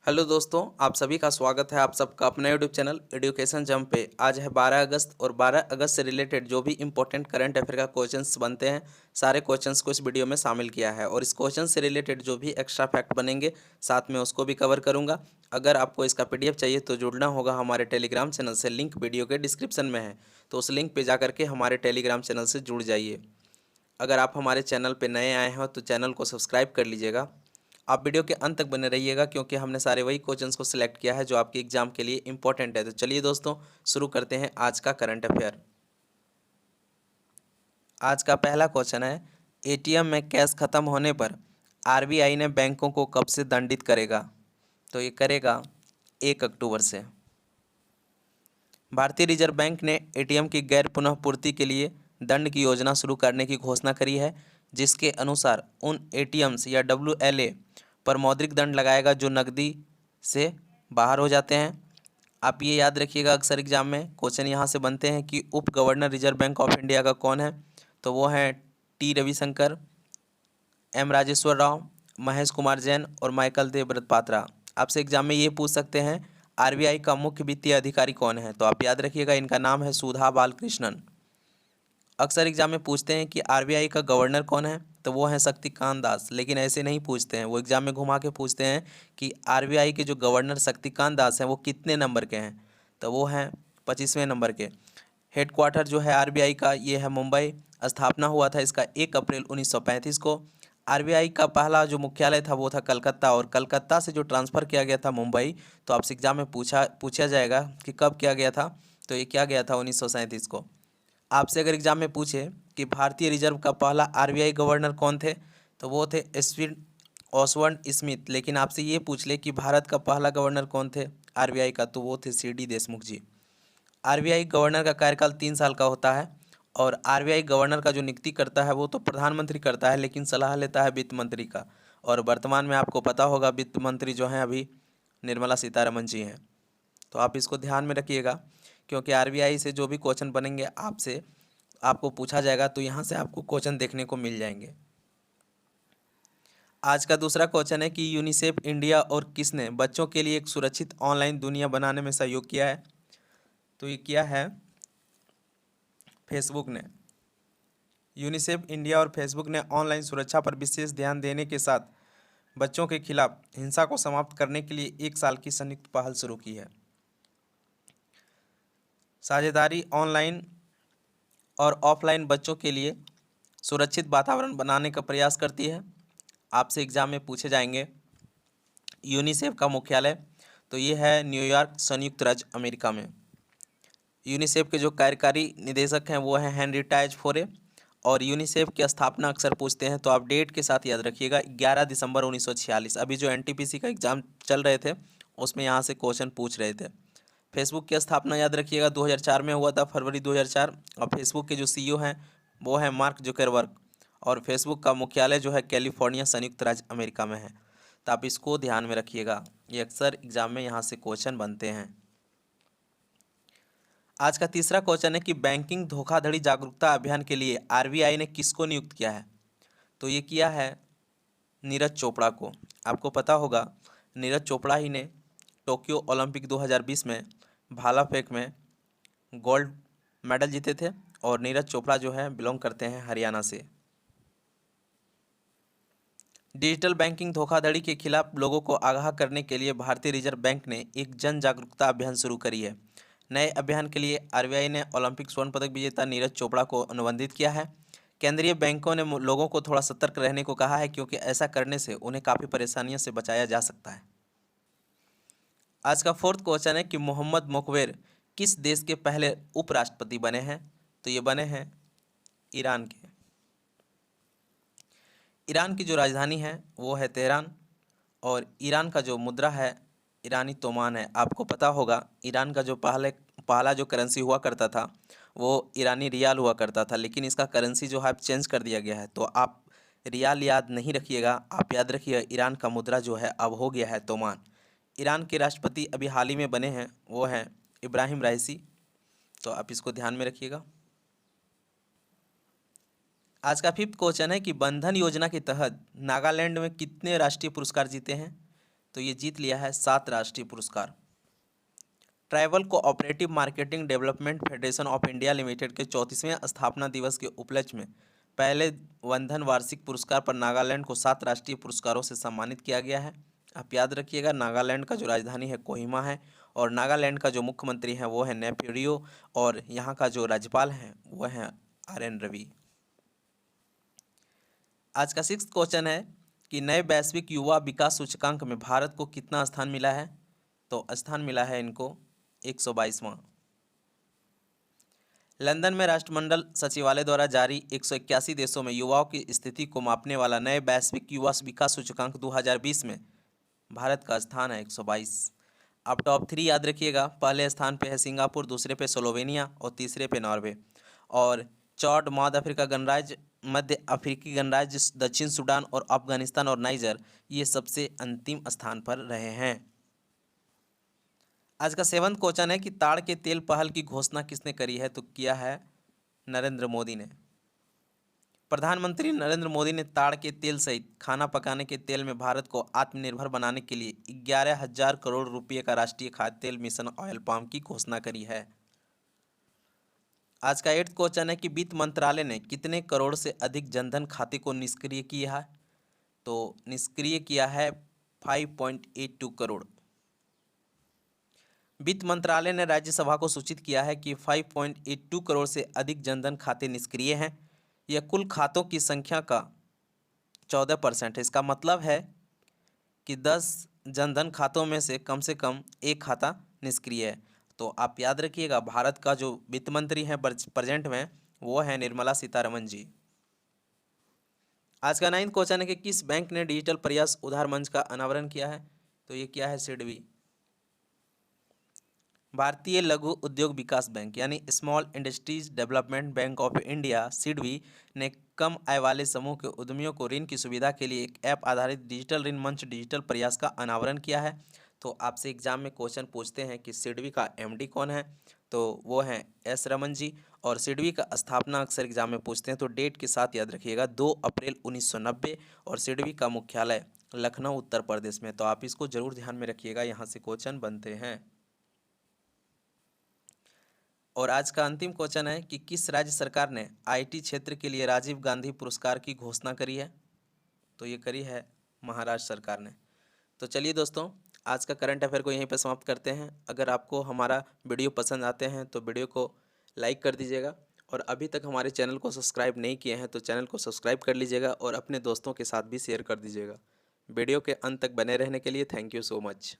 Hello दोस्तों, आप सभी का स्वागत है आप सबका अपने यूट्यूब चैनल एजुकेशन जंप पे। आज है 12 अगस्त और 12 अगस्त से रिलेटेड जो भी इंपॉर्टेंट करंट अफेयर का क्वेश्चंस बनते हैं, सारे क्वेश्चंस को इस वीडियो में शामिल किया है। और इस क्वेश्चन से रिलेटेड जो भी एक्स्ट्रा फैक्ट बनेंगे साथ में उसको भी कवर करूंगा। अगर आपको इसका पीडीएफ चाहिए तो जुड़ना होगा हमारे टेलीग्राम चैनल से, लिंक वीडियो के डिस्क्रिप्शन में है। तो उस लिंक पर जा करके हमारे टेलीग्राम चैनल से जुड़ जाइए। अगर आप हमारे चैनल पर नए आए हैं तो चैनल को सब्सक्राइब कर लीजिएगा। आप वीडियो के अंत तक बने रहिएगा क्योंकि हमने सारे वही क्वेश्चंस को सिलेक्ट किया है जो आपके एग्जाम के लिए इंपॉर्टेंट है। तो चलिए दोस्तों, शुरू करते हैं आज का करंट अफेयर। आज का पहला क्वेश्चन है, एटीएम में कैश खत्म होने पर आरबीआई ने बैंकों को कब से दंडित करेगा? तो ये करेगा 1 अक्टूबर से। भारतीय रिजर्व बैंक ने एटीएम की गैर पुनः पूर्ति के लिए दंड की योजना शुरू करने की घोषणा करी है, जिसके अनुसार उन एटीएम्स या डब्ल्यूएलए पर मौद्रिक दंड लगाएगा जो नकदी से बाहर हो जाते हैं। आप ये याद रखिएगा, अक्सर एग्जाम में क्वेश्चन यहाँ से बनते हैं कि उप governor reserve bank of India का कौन है? तो वो हैं टी रविशंकर, एम राजेश्वर राव, महेश कुमार जैन और माइकल देवव्रत पात्रा। आपसे एग्जाम में ये पूछ सकते हैं आरबीआई का मुख्य वित्तीय अधिकारी कौन है? तो आप याद रखिएगा, इनका नाम है सुधा बालकृष्णन। अक्सर एग्जाम में पूछते हैं कि आरबीआई का गवर्नर कौन है? तो वो है शक्तिकांत दास। लेकिन ऐसे नहीं पूछते हैं, वो एग्जाम में घुमा के पूछते हैं कि आरबीआई के जो गवर्नर शक्तिकांत दास हैं वो कितने नंबर के हैं? तो वो हैं 25वें नंबर के। हेडक्वार्टर जो है आरबीआई का ये है मुंबई। स्थापना हुआ था इसका 1 अप्रैल 1935 को। आरबीआई का पहला जो मुख्यालय था वो था कलकत्ता, और कलकत्ता से जो ट्रांसफ़र किया गया था मुंबई। तो आपसे एग्जाम में पूछा जाएगा कि कब किया गया था? तो ये किया गया था 1937 को। आपसे अगर एग्जाम में पूछे कि भारतीय रिजर्व का पहला आरबीआई गवर्नर कौन थे? तो वो थे एसविन ओसवर्न स्मिथ। लेकिन आपसे ये पूछ ले कि भारत का पहला गवर्नर कौन थे आरबीआई का? तो वो थे सीडी देशमुख जी। आरबीआई गवर्नर का कार्यकाल 3 साल का होता है, और आरबीआई गवर्नर का जो नियुक्ति करता है वो तो प्रधानमंत्री करता है, लेकिन सलाह लेता है वित्त मंत्री का। और वर्तमान में आपको पता होगा वित्त मंत्री जो हैं अभी निर्मला सीतारमन जी हैं। तो आप इसको ध्यान में रखिएगा क्योंकि आरबीआई से जो भी क्वेश्चन बनेंगे आपसे आपको पूछा जाएगा, तो यहाँ से आपको क्वेश्चन देखने को मिल जाएंगे। आज का दूसरा क्वेश्चन है कि यूनिसेफ इंडिया और किसने बच्चों के लिए एक सुरक्षित ऑनलाइन दुनिया बनाने में सहयोग किया है? तो ये किया है फेसबुक ने। यूनिसेफ इंडिया और फेसबुक ने ऑनलाइन सुरक्षा पर विशेष ध्यान देने के साथ बच्चों के खिलाफ हिंसा को समाप्त करने के लिए 1 साल की संयुक्त पहल शुरू की है। साझेदारी ऑनलाइन और ऑफलाइन बच्चों के लिए सुरक्षित वातावरण बनाने का प्रयास करती है। आपसे एग्जाम में पूछे जाएंगे यूनिसेफ का मुख्यालय, तो ये है न्यूयॉर्क, संयुक्त राज्य अमेरिका में। यूनिसेफ के जो कार्यकारी निदेशक हैं वो हैं हेनरी टाइज फोरे। और यूनिसेफ की स्थापना अक्सर पूछते हैं, तो आप डेट के साथ याद रखिएगा 11 दिसंबर 1946। अभी जो एनटीपीसी का एग्ज़ाम चल रहे थे उसमें यहाँ से क्वेश्चन पूछ रहे थे। फेसबुक की स्थापना याद रखिएगा 2004 में हुआ था, फरवरी 2004। और फेसबुक के जो सीईओ हैं वो है मार्क जुकरबर्ग। और फेसबुक का मुख्यालय जो है कैलिफोर्निया, संयुक्त राज्य अमेरिका में है। तो आप इसको ध्यान में रखिएगा, ये अक्सर एग्जाम में यहाँ से क्वेश्चन बनते हैं। आज का तीसरा क्वेश्चन है कि बैंकिंग धोखाधड़ी जागरूकता अभियान के लिए आरबीआई ने किसको नियुक्त किया है? तो ये किया है नीरज चोपड़ा को। आपको पता होगा नीरज चोपड़ा ही ने टोक्यो ओलंपिक 2020 में भाला फेंक में गोल्ड मेडल जीते थे। और नीरज चोपड़ा जो है बिलोंग करते हैं हरियाणा से। डिजिटल बैंकिंग धोखाधड़ी के खिलाफ लोगों को आगाह करने के लिए भारतीय रिजर्व बैंक ने एक जन जागरूकता अभियान शुरू करी है। नए अभियान के लिए आरबीआई ने ओलंपिक स्वर्ण पदक विजेता नीरज चोपड़ा को अनुबंधित किया है। केंद्रीय बैंकों ने लोगों को थोड़ा सतर्क रहने को कहा है क्योंकि ऐसा करने से उन्हें काफ़ी परेशानियों से बचाया जा सकता है। आज का फोर्थ क्वेश्चन है कि मोहम्मद मुकवेर किस देश के पहले उपराष्ट्रपति बने हैं? तो ये बने हैं ईरान के। ईरान की जो राजधानी है वो है तेहरान। और ईरान का जो मुद्रा है ईरानी तोमान है। आपको पता होगा ईरान का जो पहला जो करेंसी हुआ करता था वो ईरानी रियाल हुआ करता था, लेकिन इसका करेंसी जो है चेंज कर दिया गया है। तो आप रियाल याद नहीं रखिएगा, आप याद रखिएगा ईरान का मुद्रा जो है अब हो गया है तोमान। ईरान के राष्ट्रपति अभी हाल ही में बने हैं वो हैं इब्राहिम राइसी। तो आप इसको ध्यान में रखिएगा। आज का फिफ्थ क्वेश्चन है कि बंधन योजना के तहत नागालैंड में कितने राष्ट्रीय पुरस्कार जीते हैं? तो ये जीत लिया है 7 राष्ट्रीय पुरस्कार। Tribal cooperative marketing development federation of India limited के 34वें स्थापना दिवस के उपलक्ष्य में पहले वंदन वार्षिक पुरस्कार पर नागालैंड को 7 राष्ट्रीय पुरस्कारों से सम्मानित किया गया है। आप याद रखिएगा, नागालैंड का जो राजधानी है कोहिमा है और नागालैंड का जो मुख्यमंत्री है वो है नेफ्यूरियो और यहाँ का जो राज्यपाल है वो है RN रवि। आज का 6th क्वेश्चन है कि नए वैश्विक युवा विकास सूचकांक में भारत को कितना स्थान मिला है? तो स्थान मिला है इनको 122वां। लंदन में राष्ट्रमंडल सचिवालय द्वारा जारी 181 देशों में युवाओं की स्थिति को मापने वाला नए वैश्विक युवा विकास सूचकांक 2020 में भारत का स्थान है 122। अब टॉप 3 याद रखिएगा, पहले स्थान पे है सिंगापुर, दूसरे पे स्लोवेनिया और तीसरे पे नॉर्वे। और चौड, मध्य अफ्रीकी गणराज्य, दक्षिण सूडान और अफगानिस्तान और नाइजर ये सबसे अंतिम स्थान पर रहे हैं। आज का 7वां क्वेश्चन है कि ताड़ के तेल पहल की घोषणा किसने करी है? तो किया है नरेंद्र मोदी ने। प्रधानमंत्री नरेंद्र मोदी ने ताड़ के तेल सहित खाना पकाने के तेल में भारत को आत्मनिर्भर बनाने के लिए 11,000 करोड़ रुपये का राष्ट्रीय खाद्य तेल मिशन ऑयल पाम की घोषणा करी है। आज का 8वां क्वेश्चन है कि वित्त मंत्रालय ने कितने करोड़ से अधिक जनधन खाते को निष्क्रिय किया है? तो निष्क्रिय किया है 5.82 करोड़। वित्त मंत्रालय ने राज्यसभा को सूचित किया है कि 5.82 करोड़ से अधिक जनधन खाते निष्क्रिय हैं। यह कुल खातों की संख्या का 14% है। इसका मतलब है कि 10 जनधन खातों में से कम एक खाता निष्क्रिय है। तो आप याद रखिएगा, भारत का जो वित्त मंत्री हैं प्रेजेंट में वो है निर्मला सीतारमण जी। आज का 9वां क्वेश्चन है कि किस बैंक ने डिजिटल प्रयास उधार मंच का अनावरण किया है? तो ये क्या है? सिडबी। भारतीय लघु उद्योग विकास बैंक यानी small industries development bank of India SIDBI ने कम आय वाले समूह के उद्यमियों को ऋण की सुविधा के लिए एक ऐप आधारित डिजिटल ऋण मंच डिजिटल प्रयास का अनावरण किया है। तो आपसे एग्जाम में क्वेश्चन पूछते हैं कि सिडबी का MD कौन है? तो वो हैं S रमन जी। और सिडबी का स्थापना अक्सर एग्जाम में पूछते हैं, तो डेट के साथ याद रखिएगा 2 अप्रैल 1990। और सिडबी का मुख्यालय लखनऊ उत्तर प्रदेश में। तो आप इसको जरूर ध्यान में रखिएगा, यहाँ से क्वेश्चन बनते हैं। और आज का अंतिम क्वेश्चन है कि किस राज्य सरकार ने IT क्षेत्र के लिए राजीव गांधी पुरस्कार की घोषणा करी है? तो ये करी है महाराष्ट्र सरकार ने। तो चलिए दोस्तों, आज का करंट अफेयर को यहीं पर समाप्त करते हैं। अगर आपको हमारा वीडियो पसंद आते हैं तो वीडियो को लाइक कर दीजिएगा और अभी तक हमारे चैनल को सब्सक्राइब नहीं किए हैं तो चैनल को सब्सक्राइब कर लीजिएगा और अपने दोस्तों के साथ भी शेयर कर दीजिएगा। वीडियो के अंत तक बने रहने के लिए थैंक यू सो मच।